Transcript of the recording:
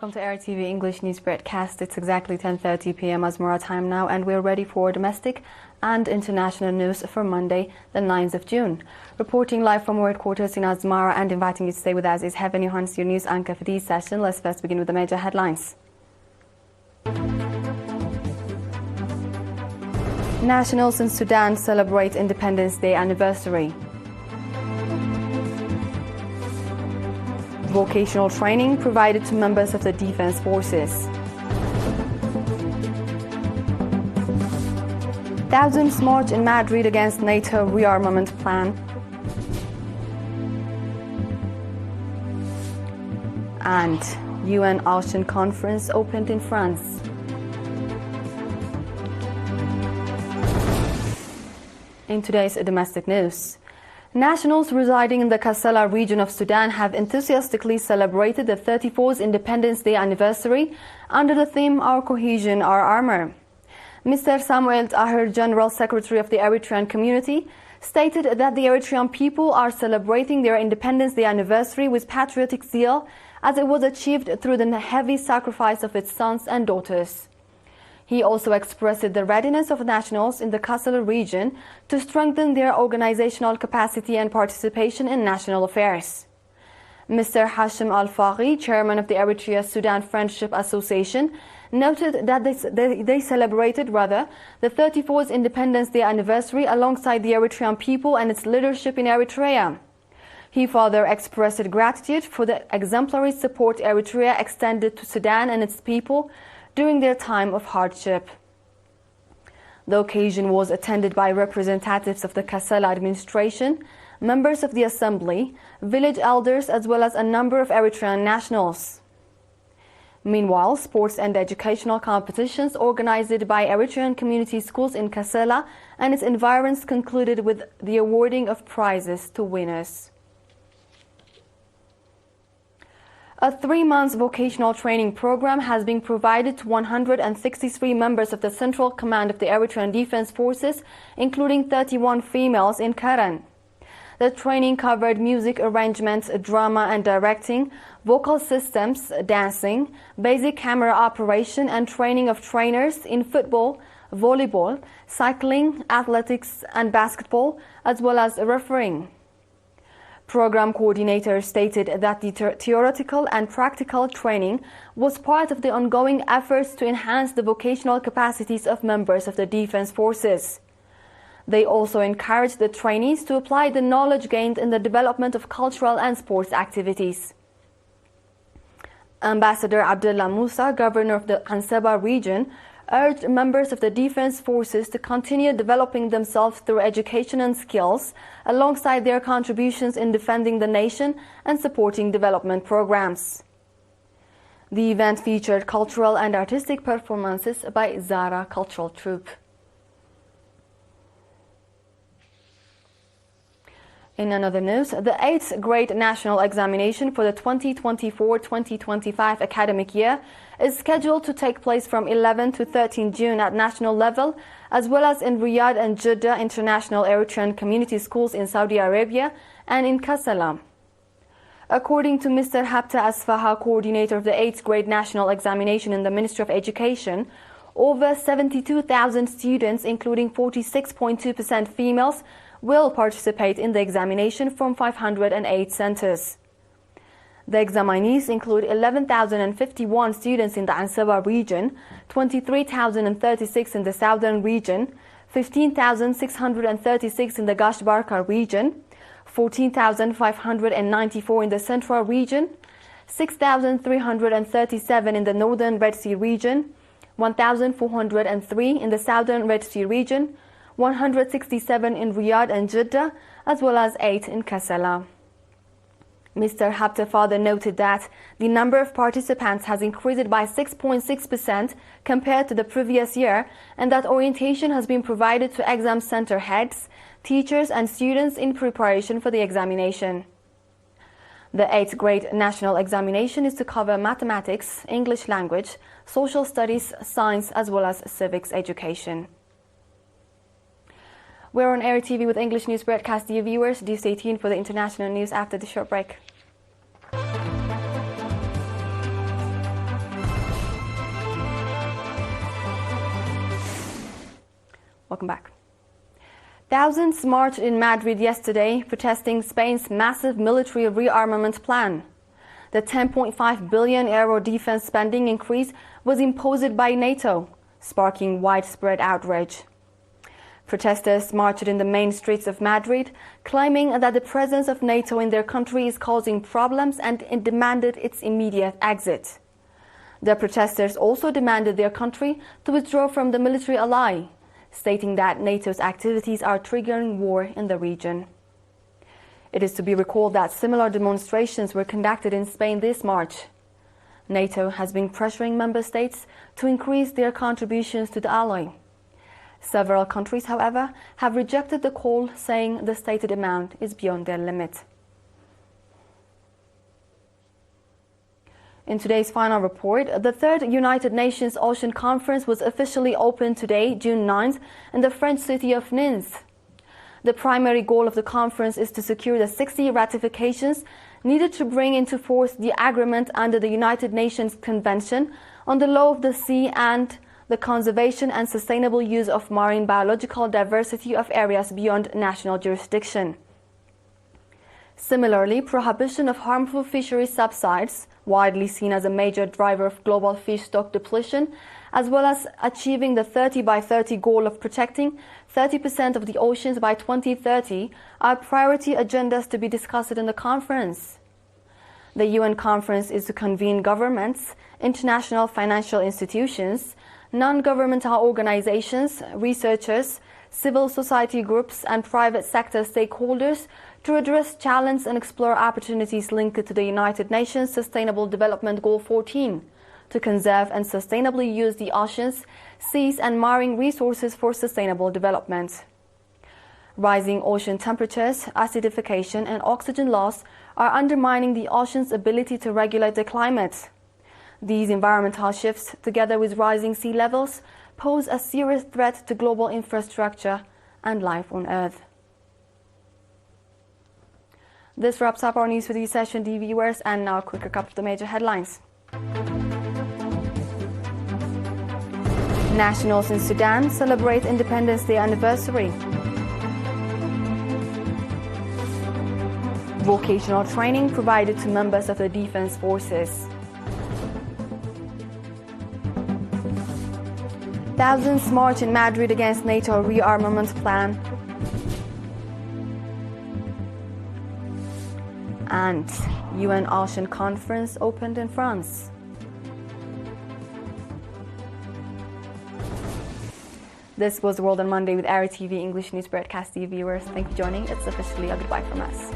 welcome to ERi-TV English News Broadcast. It's exactly 10:30 p.m. Asmara time now, and we're ready for domestic and international news for Monday, the 9th of June. Reporting live from our headquarters in Asmara and inviting you to stay with us is Heaven Johannes, your news anchor for this session. Let's first begin with the major headlines. Nationals in Sudan celebrate Independence Day anniversary. Vocational training provided to members of the defense forces. Thousands march in Madrid against NATO rearmament plan. And UN Ocean Conference opened in France. In today's domestic news, nationals residing in the Kassala region of Sudan have enthusiastically celebrated the 34th Independence Day anniversary under the theme Our Cohesion, Our Armor. Mr. Samuel Tahir, General Secretary of the Eritrean community, stated that the Eritrean people are celebrating their Independence Day anniversary with patriotic zeal as it was achieved through the heavy sacrifice of its sons and daughters. He also expressed the readiness of nationals in the Kassala region to strengthen their organizational capacity and participation in national affairs. Mr. Hashim Al-Faghi, chairman of the Eritrea-Sudan Friendship Association, noted that they celebrated the 34th Independence Day anniversary alongside the Eritrean people and its leadership in Eritrea. He further expressed gratitude for the exemplary support Eritrea extended to Sudan and its people during their time of hardship. The occasion was attended by representatives of the Kassala administration, members of the assembly, village elders, as well as a number of Eritrean nationals. Meanwhile, sports and educational competitions organized by Eritrean community schools in Kassala and its environs concluded with the awarding of prizes to winners. A 3-month vocational training program has been provided to 163 members of the Central Command of the Eritrean Defense Forces, including 31 females in Karan. The training covered music arrangements, drama and directing, vocal systems, dancing, basic camera operation and training of trainers in football, volleyball, cycling, athletics and basketball, as well as refereeing. Program coordinator stated that the theoretical and practical training was part of the ongoing efforts to enhance the vocational capacities of members of the defense forces. They also encouraged the trainees to apply the knowledge gained in the development of cultural and sports activities. Ambassador Abdullah Musa, governor of the Ansaba region, urged members of the defense forces to continue developing themselves through education and skills, alongside their contributions in defending the nation and supporting development programs. The event featured cultural and artistic performances by Zara Cultural Troupe. In another news, the 8th grade national examination for the 2024-2025 academic year is scheduled to take place from 11 to 13 June at national level, as well as in Riyadh and Jeddah International Eritrean Community Schools in Saudi Arabia and in Kassala. According to Mr. Habta Asfaha, coordinator of the 8th grade national examination in the Ministry of Education, over 72,000 students, including 46.2% females, will participate in the examination from 508 centers. The examinees include 11,051 students in the Ansaba region, 23,036 in the southern region, 15,636 in the Gashbarka region, 14,594 in the central region, 6,337 in the northern Red Sea region, 1,403 in the southern Red Sea region, 167 in Riyadh and Jeddah, as well as 8 in Kassala. Mr. Habta further noted that the number of participants has increased by 6.6% compared to the previous year, and that orientation has been provided to exam center heads, teachers and students in preparation for the examination. The 8th grade national examination is to cover mathematics, English language, social studies, science, as well as civics education. We're on ERi-TV with English News Broadcast. Dear viewers, do stay tuned for the international news after the short break. Welcome back. Thousands marched in Madrid yesterday protesting Spain's massive military rearmament plan. The 10.5 billion euro defense spending increase was imposed by NATO, sparking widespread outrage. Protesters marched in the main streets of Madrid, claiming that the presence of NATO in their country is causing problems and demanded its immediate exit. The protesters also demanded their country to withdraw from the military ally, stating that NATO's activities are triggering war in the region. It is to be recalled that similar demonstrations were conducted in Spain this March. NATO has been pressuring member states to increase their contributions to the ally. Several countries, however, have rejected the call, saying the stated amount is beyond their limit. In today's final report, the third United Nations Ocean Conference was officially opened today, June 9th, in the French city of Nice. The primary goal of the conference is to secure the 60 ratifications needed to bring into force the agreement under the United Nations Convention on the Law of the Sea and the conservation and sustainable use of marine biological diversity of areas beyond national jurisdiction. Similarly, prohibition of harmful fishery subsides, widely seen as a major driver of global fish stock depletion, as well as achieving the 30 by 30 goal of protecting 30% of the oceans by 2030, are priority agendas to be discussed in the conference. The UN conference is to convene governments, international financial institutions, non-governmental organizations, researchers, civil society groups, and private sector stakeholders to address challenges and explore opportunities linked to the United Nations Sustainable Development Goal 14 to conserve and sustainably use the oceans, seas, and marine resources for sustainable development. Rising ocean temperatures, acidification, and oxygen loss are undermining the ocean's ability to regulate the climate. These environmental shifts, together with rising sea levels, pose a serious threat to global infrastructure and life on Earth. This wraps up our news for this session, dear viewers, and now a quick recap of the major headlines. Nationals in Sudan celebrate Independence Day anniversary. Vocational training provided to members of the defense forces. Thousands march in Madrid against NATO rearmament plan. And UN Ocean Conference opened in France. This was the World on Monday with ERi-TV English News Broadcast. Viewers, thank you for joining. It's officially a goodbye from us.